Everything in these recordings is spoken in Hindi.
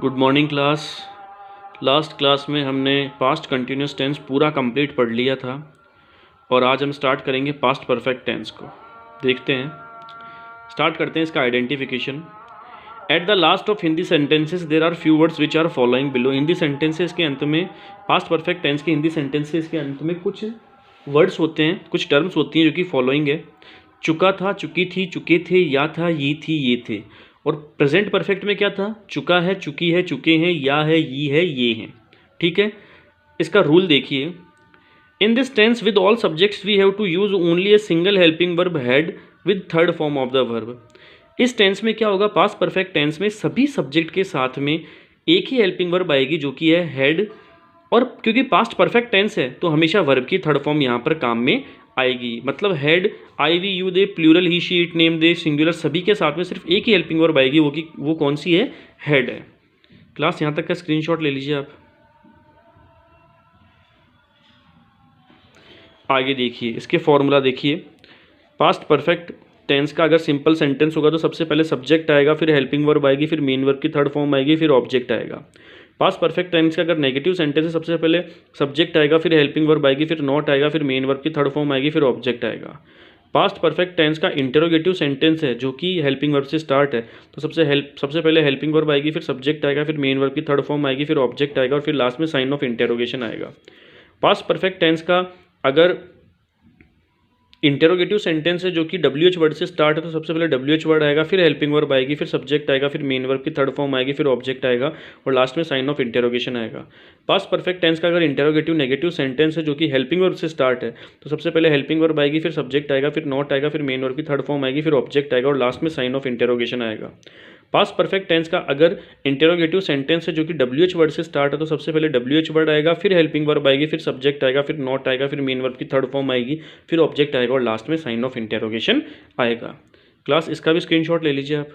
Good morning class. Last class में हमने पास्ट कंटिन्यूस टेंस पूरा कंप्लीट पढ़ लिया था और आज हम स्टार्ट करेंगे पास्ट परफेक्ट टेंस को। देखते हैं, स्टार्ट करते हैं इसका identification. At the last of Hindi sentences there are few words which are following below. Hindi sentences के अंत में, पास्ट परफेक्ट टेंस के हिंदी सेंटेंसेस के अंत में कुछ वर्ड्स होते हैं, कुछ टर्म्स होती हैं जो कि फॉलोइंग है। चुका था, चुकी थी, चुके थे, या था, ये थी, ये थे। और प्रेजेंट परफेक्ट में क्या था? चुका है, चुकी है, चुके हैं, या है, ये हैं। ठीक है, इसका रूल देखिए। In this tense with all subjects we have to use only a single helping verb had with third form of the verb. इस टेंस में क्या होगा? पास्ट परफेक्ट टेंस में सभी सब्जेक्ट के साथ में एक ही हेल्पिंग वर्ब आएगी जो कि है हैड। और क्योंकि पास्ट परफेक्ट टेंस है तो हमेशा वर्ब की थर्ड फॉर्म यहाँ पर काम में आएगी। मतलब had, I, we, you, they, plural, he, she, it, name, they, singular, सभी के साथ में सिर्फ एक ही हेल्पिंग वर्ब आएगी, वो कौन सी है? हेड है। क्लास यहाँ तक का स्क्रीनशॉट ले लीजिए आप। आगे देखिए, इसके फॉर्मूला देखिए। पास्ट परफेक्ट टेंस का अगर सिंपल सेंटेंस होगा तो सबसे पहले सब्जेक्ट आएगा, फिर हेल्पिंग वर्ब आएगी, फिर मेन वर्ब की थर्ड फॉर्म आएगी, फिर ऑब्जेक्ट आएगा। पास्ट परफेक्ट टेंस का अगर नेगेटिव सेंटेंस है, सबसे पहले सब्जेक्ट आएगा, फिर हेल्पिंग वर्ब आएगी, फिर नॉट आएगा, फिर मेन वर्ब की थर्ड फॉर्म आएगी, फिर ऑब्जेक्ट आएगा। पास्ट परफेक्ट टेंस का इंटरोगेटिव सेंटेंस है जो कि हेल्पिंग वर्ब से स्टार्ट है, तो सबसे पहले हेल्पिंग वर्ब आएगी, फिर सब्जेक्ट आएगा, फिर मेन वर्ब की थर्ड फॉर्म आएगी, फिर ऑब्जेक्ट आएगा और फिर लास्ट में साइन ऑफ इंटरोगेशन आएगा। पास्ट परफेक्ट टेंस का अगर इंटेरोगेटिव सेंटेंस है जो कि WH वर्ड से स्टार्ट है, तो सबसे पहले WH वर्ड आएगा, फिर हेल्पिंग वर्ब आएगी, फिर सब्जेक्ट आएगा, फिर मेन वर्ब की थर्ड फॉर्म आएगी, फिर ऑब्जेक्ट आएगा और लास्ट में साइन ऑफ इंटेरोगेशन आएगा। पास्ट परफेक्ट टेंस का अगर इंटेरोगेटिव नेगेटिव सेंटेंस है जो कि हेल्पिंग वर्ब से स्टार्ट है, तो सबसे पहले हेल्पिंग वर्ब आएगी, फिर सब्जेक्ट आएगा, फिर नॉट आएगा, फिर मेन वर्ब की थर्ड फॉर्म आएगी, फिर ऑब्जेक्ट आएगा और लास्ट में साइन ऑफ इंटेरोगेशन आएगा। पास्ट परफेक्ट टेंस का अगर इंटेरोगेटिव सेंटेंस है जो कि WH वर्ड से स्टार्ट है, तो सबसे पहले WH वर्ड आएगा, फिर हेल्पिंग वर्ब आएगी, फिर सब्जेक्ट आएगा, फिर नॉट आएगा, फिर मेन वर्ब की थर्ड फॉर्म आएगी, फिर ऑब्जेक्ट आएगा और लास्ट में साइन ऑफ इंटेरोगेशन आएगा। क्लास इसका भी स्क्रीनशॉट ले लीजिए आप।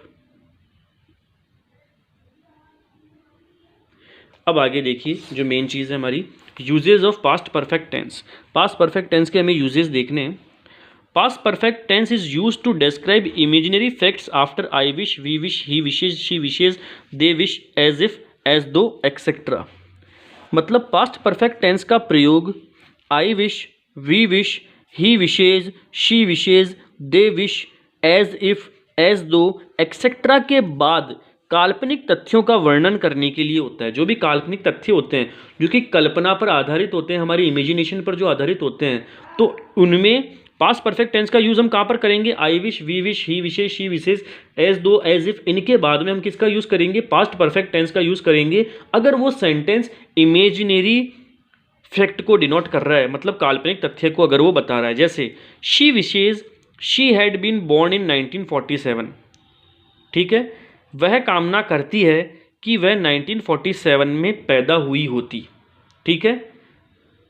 अब आगे देखिए, जो मेन चीज़ है हमारी, usages of past perfect tense. Past perfect tense के हमें यूजेज देखने हैं। Past perfect tense is used to describe imaginary facts after I wish, we wish, he wishes, she wishes, they wish, as if, as though, etc. मतलब पास्ट परफेक्ट टेंस का प्रयोग I wish, we wish, he wishes, she wishes, they wish, as if, as though, etc. के बाद काल्पनिक तथ्यों का वर्णन करने के लिए होता है। जो भी काल्पनिक तथ्य होते हैं जो कि कल्पना पर आधारित होते हैं, हमारी इमेजिनेशन पर जो आधारित होते हैं, तो उनमें पास्ट परफेक्ट टेंस का यूज हम कहाँ पर करेंगे? I wish, we wish, he wishes, she wishes, as though, as if, इनके बाद में हम किसका यूज करेंगे? पास्ट परफेक्ट टेंस का यूज करेंगे अगर वो सेंटेंस इमेजिनरी फैक्ट को डिनोट कर रहा है, मतलब काल्पनिक तथ्य को अगर वो बता रहा है। जैसे she wishes she had been born in 1947। ठीक है, वह कामना करती है कि वह 1947 में पैदा हुई होती। ठीक है,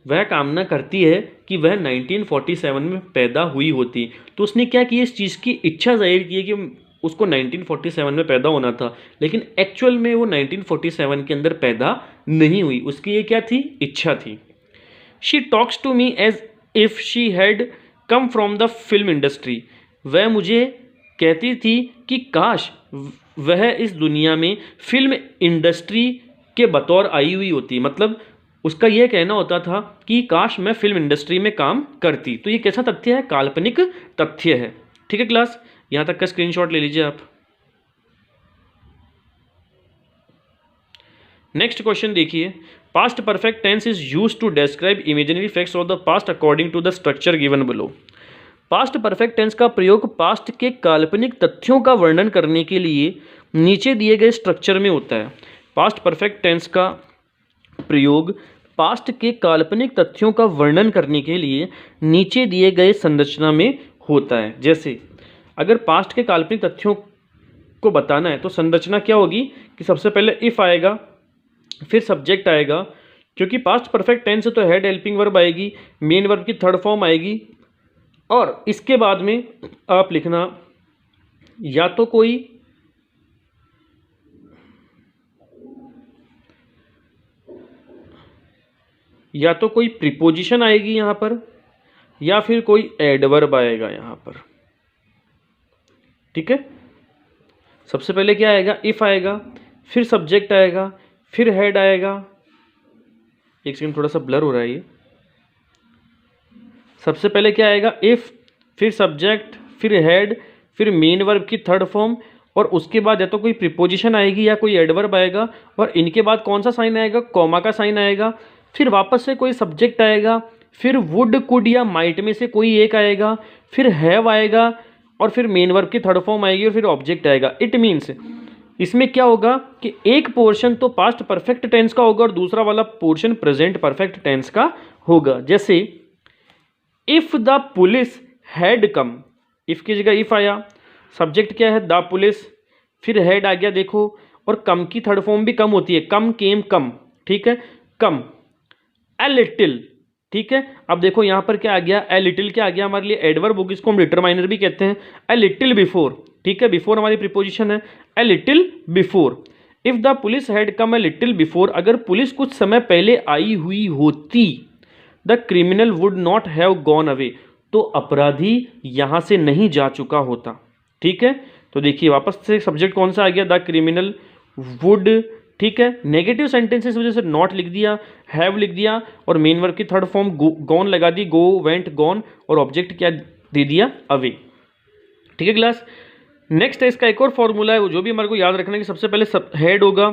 वह कामना करती है कि वह 1947 में पैदा हुई होती। तो उसने क्या किया? इस चीज़ की इच्छा जाहिर की है कि उसको 1947 में पैदा होना था, लेकिन एक्चुअल में वो 1947 के अंदर पैदा नहीं हुई। उसकी ये क्या थी? इच्छा थी। She talks to me as if she had come from the film industry. वह मुझे कहती थी कि काश वह इस दुनिया में फिल्म इंडस्ट्री के बतौर आई हुई होती। मतलब उसका यह कहना होता था कि काश मैं फिल्म इंडस्ट्री में काम करती। तो ये कैसा तथ्य है? काल्पनिक तथ्य है। ठीक है क्लास, यहां तक का स्क्रीनशॉट ले लीजिए आप। नेक्स्ट क्वेश्चन देखिए। Past perfect tense is used to describe imaginary facts of the past according to the structure given below. Past perfect tense का प्रयोग पास्ट के काल्पनिक तथ्यों का वर्णन करने के लिए नीचे दिए गए स्ट्रक्चर में होता है। पास्ट परफेक्ट टेंस का प्रयोग पास्ट के काल्पनिक तथ्यों का वर्णन करने के लिए नीचे दिए गए संरचना में होता है। जैसे अगर पास्ट के काल्पनिक तथ्यों को बताना है तो संरचना क्या होगी कि सबसे पहले इफ आएगा, फिर सब्जेक्ट आएगा, क्योंकि पास्ट परफेक्ट टेंस है तो हेड हेल्पिंग वर्ब आएगी, मेन वर्ब की थर्ड फॉर्म आएगी और इसके बाद में आप लिखना या तो कोई प्रीपोजिशन आएगी यहाँ पर या फिर कोई एडवर्ब आएगा यहाँ पर। ठीक है, सबसे पहले क्या आएगा? इफ आएगा, फिर सब्जेक्ट आएगा, फिर हेड आएगा। एक सेकंड, थोड़ा सा ब्लर हो रहा है ये। सबसे पहले क्या आएगा, इफ, फिर सब्जेक्ट, फिर हेड, फिर मेन वर्ब की थर्ड फॉर्म, और उसके बाद या तो कोई प्रीपोजिशन आएगी या कोई एडवर्ब आएगा, और इनके बाद कौन सा साइन आएगा, कॉमा का साइन आएगा। फिर वापस से कोई सब्जेक्ट आएगा, फिर वुड, कुड या माइट में से कोई एक आएगा, फिर हैव आएगा, और फिर मेन वर्ब की थर्ड फॉर्म आएगी, और फिर ऑब्जेक्ट आएगा। इट मीन्स इसमें क्या होगा कि एक पोर्शन तो पास्ट परफेक्ट टेंस का होगा और दूसरा वाला पोर्शन प्रेजेंट परफेक्ट टेंस का होगा। जैसे if the police had come, if की जगह इफ आया, सब्जेक्ट क्या है, द पुलिस, फिर हेड आ गया देखो, और कम की थर्ड फॉर्म भी कम होती है, कम, केम, कम, ठीक है, कम, ए लिटिल, ठीक है। अब देखो यहां पर क्या आ गया, ए लिटिल क्या आ गया हमारे लिए, एडवर्ब होगी, इसको हम डिटरमाइनर भी कहते हैं। ए लिटिल बिफोर, ठीक है, बिफोर हमारी प्रीपोजिशन है, a little before. If the police had come a little before, अगर पुलिस कुछ समय पहले आई हुई होती, the criminal would not have gone away, तो अपराधी यहां से नहीं जा चुका होता, ठीक है। तो देखिए वापस से सब्जेक्ट कौन सा आ गया, द क्रिमिनल वुड, ठीक है। नेगेटिव सेंटेंसेस वजह से नॉट लिख दिया, हैव लिख दिया, और मेन वर्ब की थर्ड फॉर्म गॉन लगा दी, गो, वेंट, गॉन, और ऑब्जेक्ट क्या दे दिया, अवे, ठीक है क्लास। नेक्स्ट है इसका एक और फॉर्मूला है, वो जो भी हमारे को याद रखना है कि सबसे पहले हेड होगा,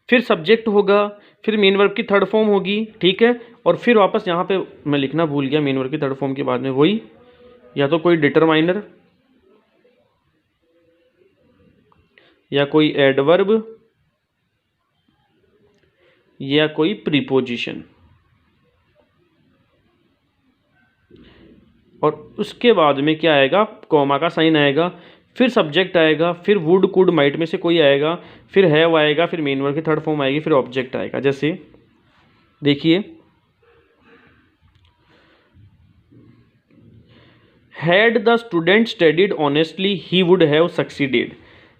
फिर सब्जेक्ट होगा, फिर मेन वर्ब की थर्ड फॉर्म होगी, ठीक है, और फिर वापस यहाँ पे मैं लिखना भूल गया, मेन वर्ब की थर्ड फॉर्म के बाद में वही या तो कोई डिटरमाइनर या कोई एडवर्ब या कोई प्रीपोजिशन, और उसके बाद में क्या आएगा, कॉमा का साइन आएगा, फिर सब्जेक्ट आएगा, फिर वुड, कुड, माइट में से कोई आएगा, फिर हैव आएगा, फिर मेन वर्ब की थर्ड फॉर्म आएगी, फिर ऑब्जेक्ट आएगा। जैसे देखिए had the student studied honestly he would have succeeded,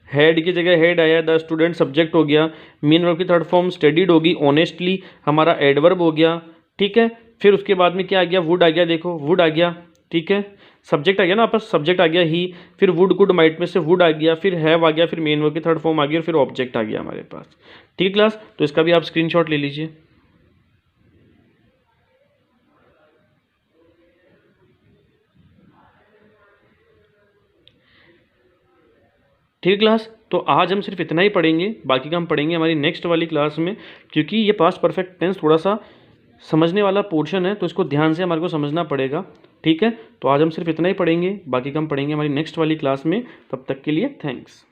head की जगह हेड आया, द स्टूडेंट सब्जेक्ट हो गया, मेन वर्ब की थर्ड फॉर्म स्टडीड होगी, ऑनेस्टली हमारा एडवर्ब हो गया, ठीक है। फिर उसके बाद में क्या आ गया, वुड आ गया, देखो वुड आ गया, ठीक है, सब्जेक्ट आ गया ना आपस, सब्जेक्ट आ गया ही, फिर वुड, कुड, माइट में से वुड आ गया, फिर हैव आ गया, फिर मेन वर्ब की थर्ड फॉर्म आ गई, और फिर ऑब्जेक्ट आ गया हमारे पास, ठीक है क्लास। तो इसका भी आप स्क्रीनशॉट ले लीजिए। ठीक है क्लास, तो आज हम सिर्फ इतना ही पढ़ेंगे, बाकी का हम पढ़ेंगे हमारी नेक्स्ट वाली क्लास में, क्योंकि ये पास्ट परफेक्ट टेंस थोड़ा सा समझने वाला पोर्शन है, तो इसको ध्यान से हमारे को समझना पड़ेगा, ठीक है। तो आज हम सिर्फ इतना ही पढ़ेंगे, बाकी का हम पढ़ेंगे हमारी नेक्स्ट वाली क्लास में। तब तक के लिए थैंक्स।